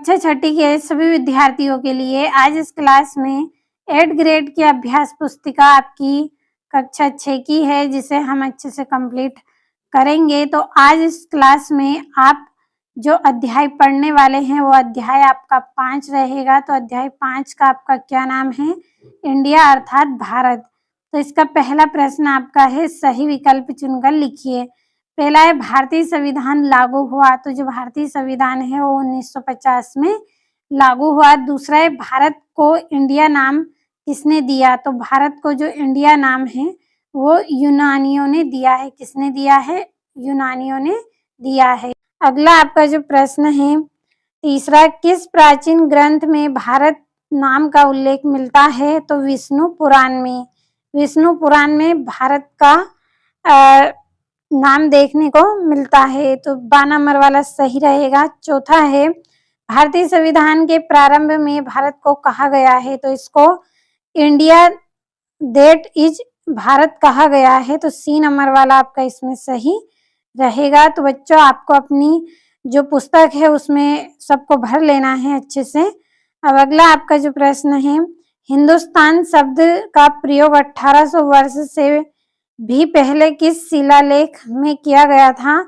कक्षा छठी के सभी विद्यार्थियों के लिए आज इस क्लास में 8th ग्रेड की अभ्यास पुस्तिका आपकी कक्षा 6 की है, जिसे हम अच्छे से कंप्लीट करेंगे। तो आज इस क्लास में आप जो अध्याय पढ़ने वाले हैं वो अध्याय आपका 5 रहेगा। तो अध्याय 5 का आपका क्या नाम है? इंडिया अर्थात भारत। तो इसका पहला प्रश्न आपका है, सही विकल्प चुनकर लिखिए। पहला है भारतीय संविधान लागू हुआ। तो जो भारतीय संविधान है वो 1950 में लागू हुआ। दूसरा है भारत को इंडिया नाम किसने दिया? तो भारत को जो इंडिया नाम है वो यूनानियों ने दिया है। किसने दिया है? यूनानियों ने दिया है। अगला आपका जो प्रश्न है तीसरा, किस प्राचीन ग्रंथ में भारत नाम का उल्लेख मिलता है? तो विष्णु पुराण में। विष्णु पुराण में भारत का नाम देखने को मिलता है। तो 12 नंबर वाला सही रहेगा। चौथा है भारतीय संविधान के प्रारंभ में भारत को कहा गया है? तो इसको इंडिया दैट इज भारत कहा गया है। तो सी नंबर वाला आपका इसमें सही रहेगा। तो बच्चों, आपको अपनी जो पुस्तक है उसमें सबको भर लेना है अच्छे से। अब अगला आपका जो प्रश्न है, हिंदुस्तान शब्द का प्रयोग 1800 वर्ष से भी पहले किस शिलालेख में किया गया था?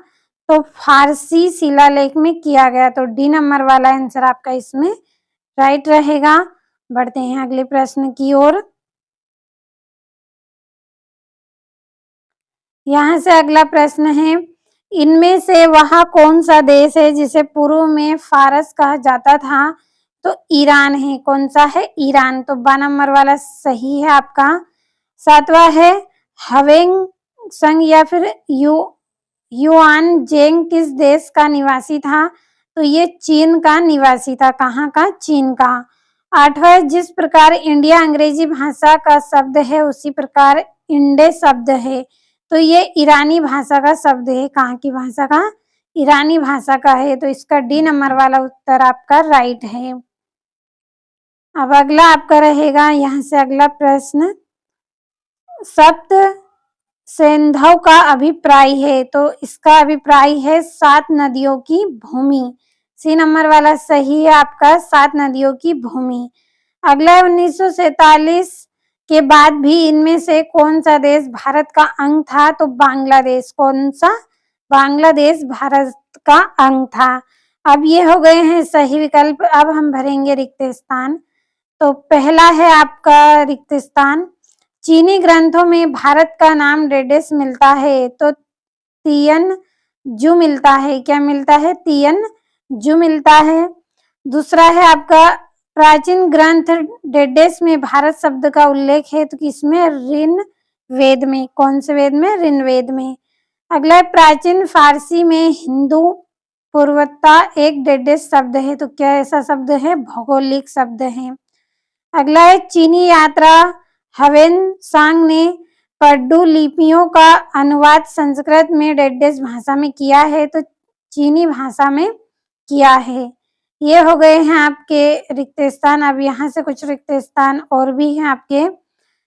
तो फारसी शिलालेख में किया गया। तो डी नंबर वाला आंसर आपका इसमें राइट रहेगा। बढ़ते हैं अगले प्रश्न की ओर। यहाँ से अगला प्रश्न है, इनमें से वह कौन सा देश है जिसे पूर्व में फारस कहा जाता था? तो ईरान है। कौन सा है? ईरान। तो 12 नंबर वाला सही है आपका। सातवां है हवेंग संग या फिर युआन जेंग किस देश का निवासी था? तो ये चीन का निवासी था। कहाँ का? चीन का। आठवां, जिस प्रकार इंडिया अंग्रेजी भाषा का शब्द है उसी प्रकार इंडे शब्द है। तो ये ईरानी भाषा का शब्द है। कहाँ की भाषा का? ईरानी भाषा का है। तो इसका डी नंबर वाला उत्तर आपका राइट है। अब अगला आपका रहेगा, यहाँ से अगला प्रश्न, सप्त सेंधव का अभिप्राय है। तो इसका अभिप्राय है 7 नदियों की भूमि। सी नंबर वाला सही है आपका, 7 नदियों की भूमि। अगला 1947 के बाद भी इनमें से कौन सा देश भारत का अंग था? तो बांग्लादेश। कौन सा? बांग्लादेश भारत का अंग था। अब ये हो गए हैं सही विकल्प। अब हम भरेंगे रिक्त स्थान। तो पहला है आपका रिक्त स्थान, चीनी ग्रंथों में भारत का नाम डेडेस मिलता है। तो तियन जू मिलता है। क्या मिलता है? तियन जू मिलता है। दूसरा है आपका प्राचीन ग्रंथ डेडेस में भारत शब्द का उल्लेख है। तो किसमें? ऋण वेद में। कौन से वेद में? ऋण वेद में। अगला है प्राचीन फारसी में हिंदू पूर्वता एक डेडेस शब्द है। तो क्या ऐसा शब्द है? भौगोलिक शब्द है। अगला है चीनी यात्रा ह्वेन-सांग ने पड्डू लिपियों का अनुवाद संस्कृत में डेडेस भाषा में किया है। तो चीनी भाषा में किया है। ये हो गए हैं आपके रिक्त स्थान। अब यहाँ से कुछ रिक्त स्थान और भी हैं आपके।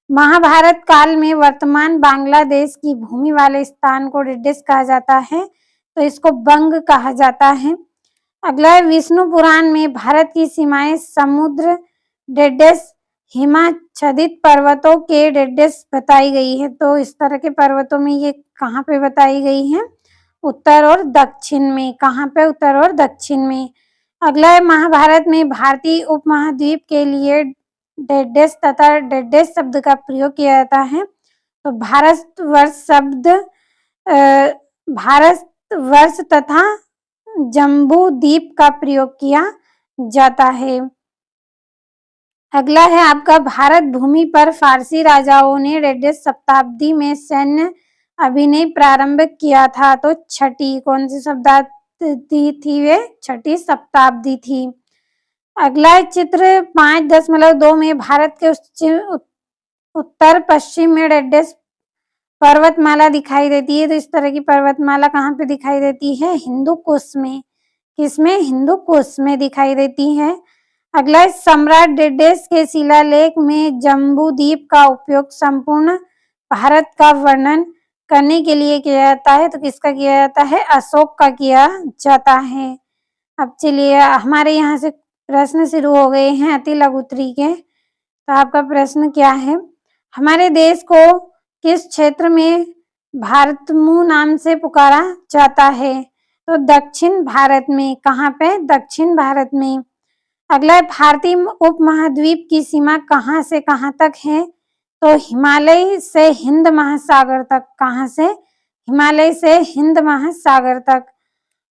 महाभारत काल में वर्तमान बांग्लादेश की भूमि वाले स्थान को डेडेस कहा जाता है। तो इसको बंग कहा जाता है। अगला है विष्णु पुराण में भारत की सीमाएं समुद्र डेडेस हिमाच्छादित पर्वतों के डेडेस बताई गई है। तो इस तरह के पर्वतों में ये कहाँ पे बताई गई है? उत्तर और दक्षिण में। कहाँ पे? उत्तर और दक्षिण में। अगला है महाभारत में भारतीय उपमहाद्वीप के लिए डेडेस तथा डेडेस शब्द का प्रयोग किया जाता है। तो भारतवर्ष शब्द भारतवर्ष तथा जम्बू द्वीप का प्रयोग किया जाता है। अगला है आपका भारत भूमि पर फारसी राजाओं ने डेडेस शताब्दी में सैन्य अभिनय प्रारंभ किया था। तो छठी। कौन सी शताब्दी थी? वे छठी शताब्दी थी। अगला है चित्र 5.2 में भारत के उत्तर पश्चिम में डेडेस पर्वतमाला दिखाई देती है। तो इस तरह की पर्वतमाला कहाँ पे दिखाई देती है? हिंदू कुश में। किसमें? हिंदू कुश में दिखाई देती है। अगला है सम्राट डेडेस के शिलालेख में जम्बू द्वीप का उपयोग संपूर्ण भारत का वर्णन करने के लिए किया जाता है। तो किसका किया जाता है? अशोक का किया जाता है। अब चलिए हमारे यहाँ से प्रश्न शुरू हो गए हैं अति लघु उत्तरी के। तो आपका प्रश्न क्या है? हमारे देश को किस क्षेत्र में भारतमू नाम से पुकारा जाता है? तो दक्षिण भारत में। कहाँ पे? दक्षिण भारत में। अगला है, भारतीय उपमहाद्वीप की सीमा कहाँ से कहाँ तक है? तो हिमालय से हिंद महासागर तक। कहाँ से? हिमालय से हिंद महासागर तक।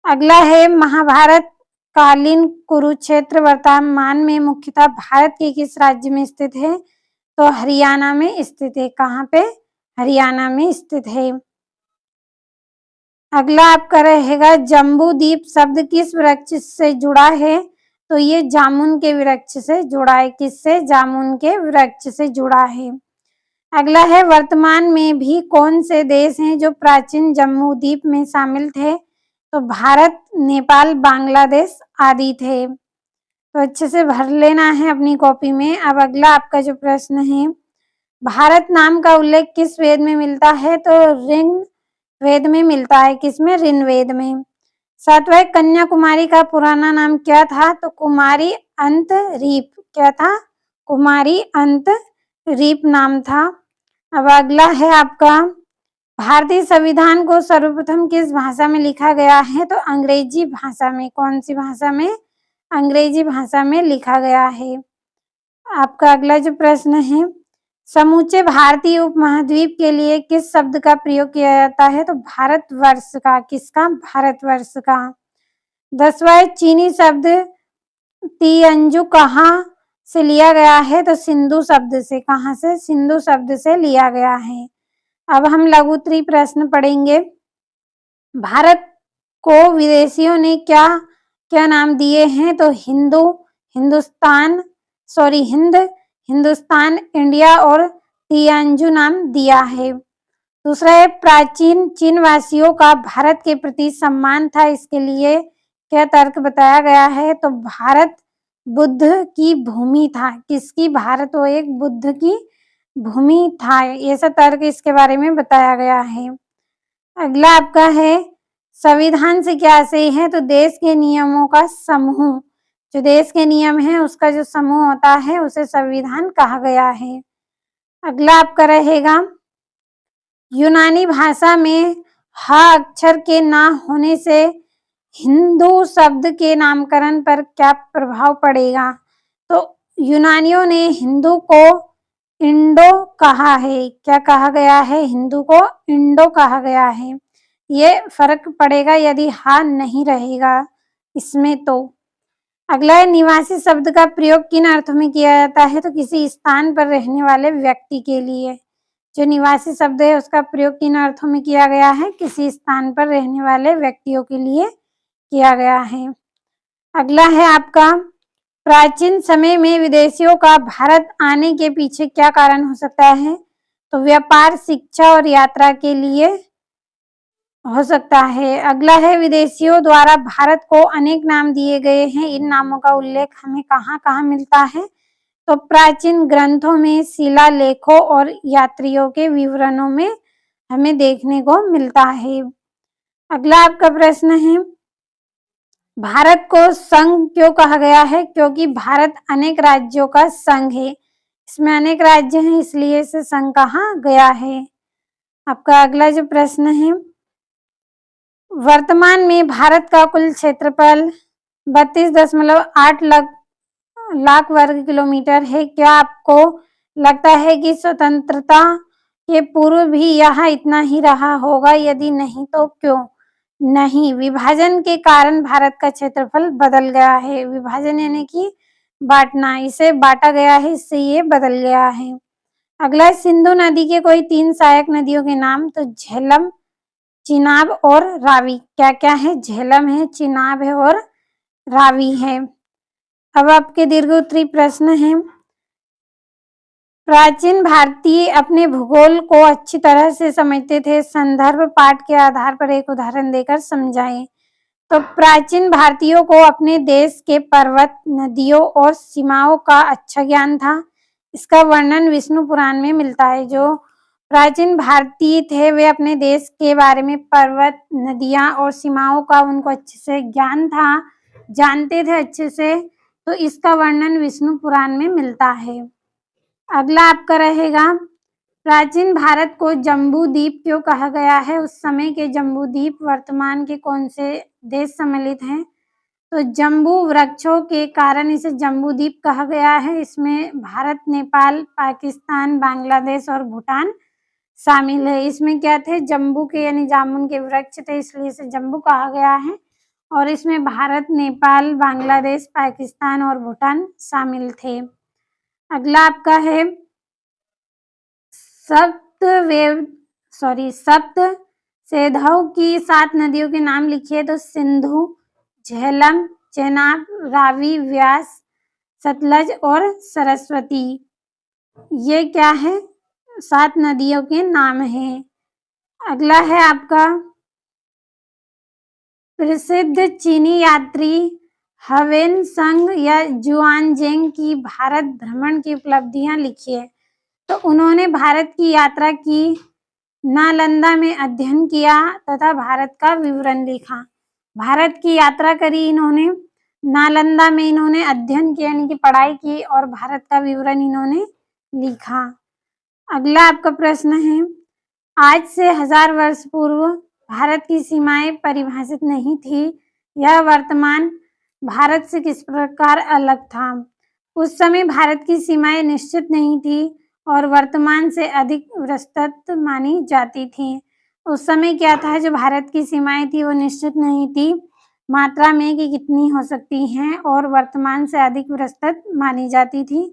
अगला है, महाभारत कालीन कुरुक्षेत्र वर्तमान में मुख्यतः भारत के किस राज्य में स्थित है? तो हरियाणा में स्थित है। कहाँ पे? हरियाणा में स्थित है। अगला आपका रहेगा, जम्बू द्वीप शब्द किस वृक्ष से जुड़ा है? तो ये जामुन के वृक्ष से जुड़ा है। किससे? जामुन के वृक्ष से जुड़ा है। अगला है, वर्तमान में भी कौन से देश हैं जो प्राचीन जम्बू द्वीप में शामिल थे? तो भारत, नेपाल, बांग्लादेश आदि थे। तो अच्छे से भर लेना है अपनी कॉपी में। अब अगला आपका जो प्रश्न है, भारत नाम का उल्लेख किस वेद में मिलता है? तो ऋग्वेद में मिलता है। किसमें? ऋग्वेद में। सातवां, कन्याकुमारी का पुराना नाम क्या था? तो कुमारी अंतरीप। क्या था? कुमारी अंतरीप नाम था। अब अगला है आपका, भारतीय संविधान को सर्वप्रथम किस भाषा में लिखा गया है? तो अंग्रेजी भाषा में। कौन सी भाषा में? अंग्रेजी भाषा में लिखा गया है। आपका अगला जो प्रश्न है, समूचे भारतीय उपमहाद्वीप के लिए किस शब्द का प्रयोग किया जाता है? तो भारतवर्ष का। किसका? भारतवर्ष का। 10वां, चीनी शब्द तियांजु कहाँ से लिया गया है? तो सिंधु शब्द से। कहाँ से? सिंधु शब्द से लिया गया है। अब हम लघु उत्तरी प्रश्न पढ़ेंगे। भारत को विदेशियों ने क्या क्या नाम दिए हैं? तो हिंद, हिंदुस्तान, इंडिया और तियांजु नाम दिया है। दूसरा है, प्राचीन चीन वासियों का भारत के प्रति सम्मान था, इसके लिए क्या तर्क बताया गया है? तो भारत बुद्ध की भूमि था। किसकी? भारत वो एक बुद्ध की भूमि था, ऐसा तर्क इसके बारे में बताया गया है। अगला आपका है, संविधान से क्या आशय है? तो देश के नियमों का समूह। जो देश के नियम है उसका जो समूह होता है उसे संविधान कहा गया है। अगला आपका रहेगा, यूनानी भाषा में ह अक्षर के ना होने से हिंदू शब्द के नामकरण पर क्या प्रभाव पड़ेगा? तो यूनानियों ने हिंदू को इंडो कहा है। क्या कहा गया है? हिंदू को इंडो कहा गया है। ये फर्क पड़ेगा यदि हा नहीं रहेगा इसमें। तो अगला है, निवासी शब्द का प्रयोग किन अर्थों में किया जाता है? तो किसी स्थान पर रहने वाले व्यक्ति के लिए। जो निवासी शब्द है उसका प्रयोग किन अर्थों में किया गया है? किसी स्थान पर रहने वाले व्यक्तियों के लिए किया गया है। अगला है आपका, प्राचीन समय में विदेशियों का भारत आने के पीछे क्या कारण हो सकता है? तो व्यापार, शिक्षा और यात्रा के लिए हो सकता है। अगला है, विदेशियों द्वारा भारत को अनेक नाम दिए गए हैं, इन नामों का उल्लेख हमें कहाँ कहाँ मिलता है? तो प्राचीन ग्रंथों में, शिलालेखों और यात्रियों के विवरणों में हमें देखने को मिलता है। अगला आपका प्रश्न है, भारत को संघ क्यों कहा गया है? क्योंकि भारत अनेक राज्यों का संघ है। इसमें अनेक राज्य हैं इसलिए इसे संघ कहा गया है। आपका अगला जो प्रश्न है, वर्तमान में भारत का कुल क्षेत्रफल 32.8 लाख वर्ग किलोमीटर है। क्या आपको लगता है कि स्वतंत्रता के पूर्व भी यह इतना ही रहा होगा? यदि नहीं तो क्यों नहीं? विभाजन के कारण भारत का क्षेत्रफल बदल गया है। विभाजन यानी कि बांटना, इसे बांटा गया है, इससे ये बदल गया है। अगला, सिंधु नदी के कोई 3 सहायक नदियों के नाम। तो झेलम, चिनाब और रावी। क्या क्या है? झेलम है, चिनाब है और रावी है। अब आपके दीर्घ उत्तरी प्रश्न है, प्राचीन भारतीय अपने भूगोल को अच्छी तरह से समझते थे, संदर्भ पाठ के आधार पर एक उदाहरण देकर समझाएं। तो प्राचीन भारतीयों को अपने देश के पर्वत, नदियों और सीमाओं का अच्छा ज्ञान था। इसका वर्णन विष्णु पुराण में मिलता है। जो प्राचीन भारतीय थे वे अपने देश के बारे में, पर्वत, नदियां और सीमाओं का उनको अच्छे से ज्ञान था, जानते थे अच्छे से, तो इसका वर्णन विष्णु पुराण में मिलता है। अगला आपका रहेगा, प्राचीन भारत को जम्बू द्वीप क्यों कहा गया है? उस समय के जम्बू द्वीप वर्तमान के कौन से देश सम्मिलित हैं? तो जम्बू वृक्षों के कारण इसे जम्बू द्वीप कहा गया है। इसमें भारत, नेपाल, पाकिस्तान, बांग्लादेश और भूटान शामिल है। इसमें क्या थे? जम्बू के यानी जामुन के वृक्ष थे, इसलिए इसे जम्बू कहा गया है। और इसमें भारत, नेपाल, बांग्लादेश, पाकिस्तान और भूटान शामिल थे। अगला आपका है सप्त सेधव की 7 नदियों के नाम लिखिए। तो सिंधु, झेलम, चेनाब, रावी, व्यास, सतलज और सरस्वती। ये क्या है? 7 नदियों के नाम हैं। अगला है आपका प्रसिद्ध चीनी यात्री हवेन संग या जुआनजेंग की भारत भ्रमण की उपलब्धियां लिखिए। तो उन्होंने भारत की यात्रा की, नालंदा में अध्ययन किया तथा भारत का विवरण लिखा। भारत की यात्रा करी इन्होंने, नालंदा में इन्होंने अध्ययन किया यानी कि पढ़ाई की और भारत का विवरण इन्होंने लिखा। अगला आपका प्रश्न है, आज से 1000 वर्ष पूर्व भारत की सीमाएं परिभाषित नहीं थी। यह वर्तमान भारत से किस प्रकार अलग था? उस समय भारत की सीमाएं निश्चित नहीं थी और वर्तमान से अधिक विस्तृत मानी जाती थी। उस समय क्या था? जो भारत की सीमाएं थी वो निश्चित नहीं थी मात्रा में कि कितनी हो सकती हैं, और वर्तमान से अधिक विस्तृत मानी जाती थी,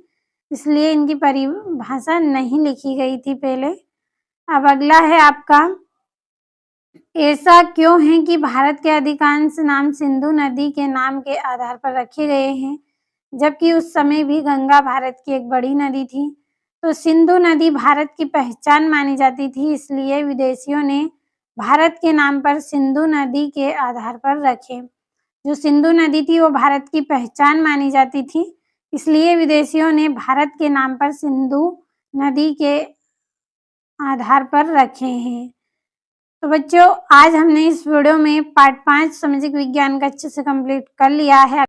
इसलिए इनकी परिभाषा नहीं लिखी गई थी पहले। अब अगला है आपका, ऐसा क्यों है कि भारत के अधिकांश नाम सिंधु नदी के नाम के आधार पर रखे गए हैं, जबकि उस समय भी गंगा भारत की एक बड़ी नदी थी? तो सिंधु नदी भारत की पहचान मानी जाती थी, इसलिए विदेशियों ने भारत के नाम पर सिंधु नदी के आधार पर रखे। जो सिंधु नदी थी वो भारत की पहचान मानी जाती थी, इसलिए विदेशियों ने भारत के नाम पर सिंधु नदी के आधार पर रखे हैं। तो बच्चों, आज हमने इस वीडियो में पार्ट 5 सामाजिक विज्ञान का अच्छे से कंप्लीट कर लिया है।